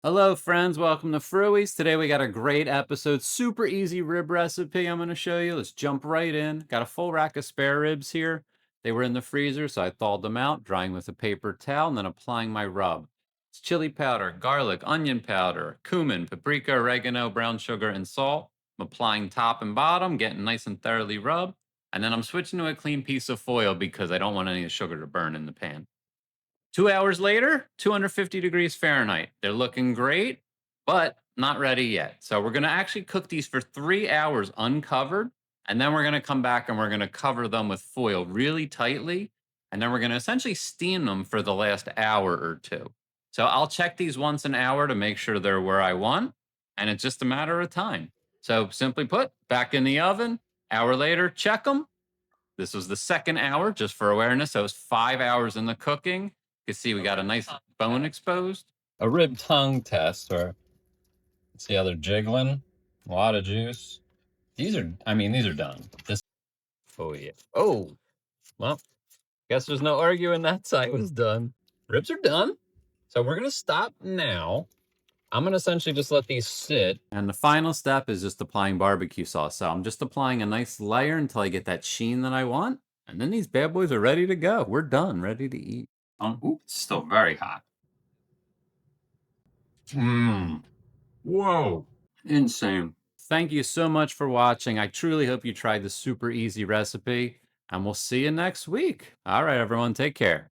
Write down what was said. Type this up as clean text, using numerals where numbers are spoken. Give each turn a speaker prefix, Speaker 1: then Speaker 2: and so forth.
Speaker 1: Hello, friends. Welcome to Fruies. Today we got a great episode. Super easy rib recipe I'm going to show you. Let's jump right in. Got a full rack of spare ribs here. They were in the freezer, so I thawed them out, drying with a paper towel, and then applying my rub. It's chili powder, garlic, onion powder, cumin, paprika, oregano, brown sugar, and salt. I'm applying top and bottom, getting nice and thoroughly rubbed. And then I'm switching to a clean piece of foil because I don't want any of the sugar to burn in the pan. 2 hours later, 250 degrees Fahrenheit. They're looking great, but not ready yet. So we're going to actually cook these for 3 hours uncovered. And then we're going to come back and we're going to cover them with foil really tightly. And then we're going to essentially steam them for the last hour or two. So I'll check these once an hour to make sure they're where I want. And it's just a matter of time. So simply put, back in the oven, hour later, check them. This was the second hour, just for awareness. So it's 5 hours in the cooking. You can see we got a nice bone exposed. A rib tongue test, or see how they're jiggling. A lot of juice. These are done. Oh yeah. Oh, well, guess there's no arguing that side was done. Ribs are done. So we're gonna stop now. I'm gonna essentially just let these sit. And the final step is just applying barbecue sauce. So I'm just applying a nice layer until I get that sheen that I want. And then these bad boys are ready to go. We're done, ready to eat. Ooh, it's still very hot. Mmm. Whoa. Insane. Thank you so much for watching. I truly hope you tried this super easy recipe. And we'll see you next week. All right, everyone, take care.